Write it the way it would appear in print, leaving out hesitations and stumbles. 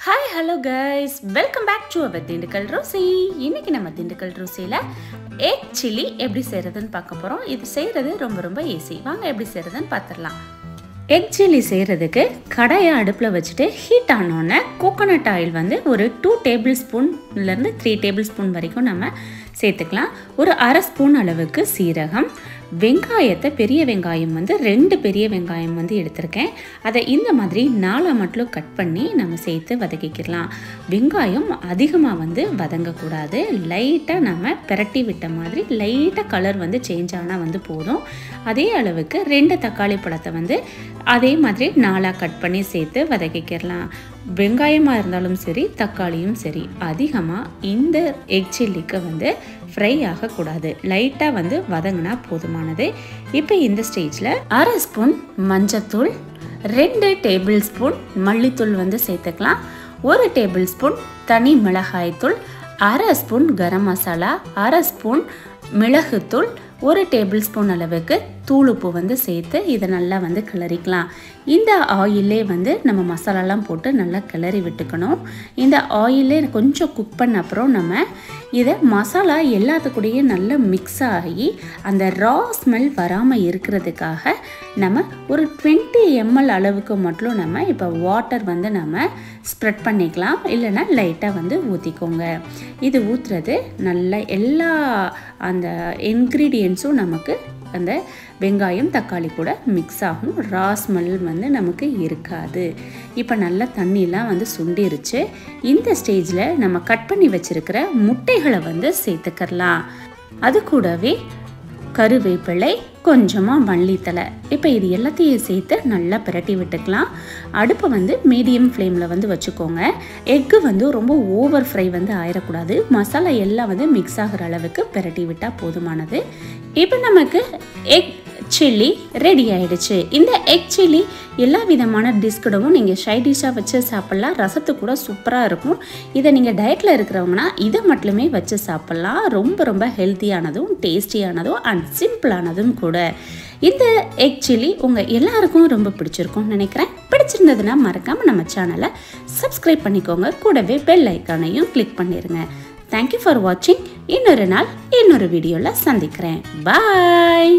Hi, hello guys. Welcome back to our Dindigul Rosy. இன்னைக்கு நம்ம Dindigul ரோசில egg chili எப்படி செய்யறதுன்னு பார்க்க போறோம். இது செய்யறது ரொம்ப ஈஸி. வாங்க எப்படி செய்யறதுன்னு பார்த்திரலாம். egg chili செய்யறதுக்கு கடாயை அடுப்புல வச்சிட்டு ஹீட் ஆனோனே கோகனட் ஆயில் வந்து ஒரு 2 டேபிள்ஸ்பூன்ல இருந்து 3 டேபிள்ஸ்பூன் வரைக்கும் நம்ம சேர்த்துக்கலாம். ஒரு அரை ஸ்பூன் அளவுக்கு சீரகம், வெங்காயத்தை பெரிய வெங்காயம் வந்து 2 பெரிய வெங்காயம் வந்து எடுத்திருக்கேன். அதை இந்த மாதிரி 4 மட்டும் கட் பண்ணி நம்ம சேர்த்து வதக்கிக்கலாம். வெங்காயம் அதிகமாக வந்து வதங்கக்கூடாது. லைட்டாக நம்ம பிரட்டி விட்ட மாதிரி லைட்டாக கலர் வந்து சேஞ்ச் ஆனால் வந்து போதும். அதே அளவுக்கு 2 தக்காளி பழத்தை வந்து அதே மாதிரி 4 கட் பண்ணி சேர்த்து வதக்கிக்கலாம். வெங்காயமாக இருந்தாலும் சரி, தக்காளியும் சரி, அதிகமாக இந்த எக் சில்லிக்கு வந்து ஃப்ரை ஆகக்கூடாது. லைட்டாக வந்து வதங்கினா போதுமானது. இப்போ இந்த ஸ்டேஜில் அரை ஸ்பூன் மஞ்சத்தூள், 2 டேபிள் ஸ்பூன் மல்லித்தூள் வந்து சேர்த்துக்கலாம். 1 டேபிள் ஸ்பூன் தனி மிளகாய்த்தூள், அரை ஸ்பூன் கரம் மசாலா, அரை ஸ்பூன் மிளகுத்தூள், 1 டேபிள் ஸ்பூன் அளவுக்கு தூளுப்பு வந்து சேர்த்து இதை நல்லா வந்து கிளறிக்கலாம். இந்த ஆயிலே வந்து நம்ம மசாலாலாம் போட்டு நல்லா கிளறி விட்டுக்கணும். இந்த ஆயிலே கொஞ்சம் குக் பண்ண அப்புறம் நம்ம இதை மசாலா எல்லாத்துக்கூடயே நல்லா மிக்ஸ் ஆகி அந்த ரா ஸ்மெல் வராமல் இருக்கிறதுக்காக நம்ம ஒரு 20 ml அளவுக்கு மட்டும் நம்ம இப்போ வாட்டர் வந்து நம்ம ஸ்ப்ரெட் பண்ணிக்கலாம். இல்லைன்னா லைட்டாக வந்து ஊற்றிக்கோங்க. இது ஊற்றுறது நல்லா எல்லா அந்த இன்க்ரீடியன்ட்ஸும் நமக்கு அந்த வெங்காயம் தக்காளி கூட மிக்ஸ் ஆகும். ரா ஸ்மெல் வந்து நமக்கு இருக்காது. இப்போ நல்லா தண்ணிலாம் வந்து சுண்டிருச்சு. இந்த ஸ்டேஜில் நம்ம கட் பண்ணி வச்சுருக்கிற முட்டைகளை வந்து சேர்த்துக்கலாம். அது கூடவே கருவேப்பிலை, கொஞ்சமாக மல்லித்தலை. இப்போ இது எல்லாத்தையும் சேர்த்து நல்லா பிரட்டி விட்டுக்கலாம். அடுப்பை வந்து மீடியம் ஃப்ளேமில் வந்து வச்சுக்கோங்க. எக்கு வந்து ரொம்ப ஓவர் ஃப்ரை வந்து ஆயிடக்கூடாது. மசாலா எல்லாம் வந்து மிக்ஸ் ஆகிற அளவுக்கு பிரட்டி விட்டால் போதுமானது. இப்போ நமக்கு எக் சில்லி ரெடி ஆகிடுச்சு. இந்த எக் சில்லி எல்லா விதமான டிஷ்கூடவும் நீங்கள் சைட் டிஷ்ஷாக வச்சு சாப்பிட்லாம். ரசத்து கூட சூப்பராக இருக்கும். இதை நீங்கள் டயட்டில் இருக்கிறவங்கன்னா இதை மட்டுமே வச்சு சாப்பிட்லாம். ரொம்ப ஹெல்த்தியானதும் டேஸ்டியானதும் அண்ட் சிம்பிளானதும் கூட. இந்த எக் சில்லி உங்கள் எல்லாருக்கும் ரொம்ப பிடிச்சிருக்கும்னு நினைக்கிறேன். பிடிச்சிருந்ததுன்னா மறக்காமல் நம்ம சேனலை சப்ஸ்கிரைப் பண்ணிக்கோங்க. கூடவே பெல் ஐக்கானையும் கிளிக் பண்ணிடுங்க. தேங்க்யூ ஃபார் வாட்சிங். இன்னொரு நாள் இன்னொரு வீடியோவில் சந்திக்கிறேன். பாய்.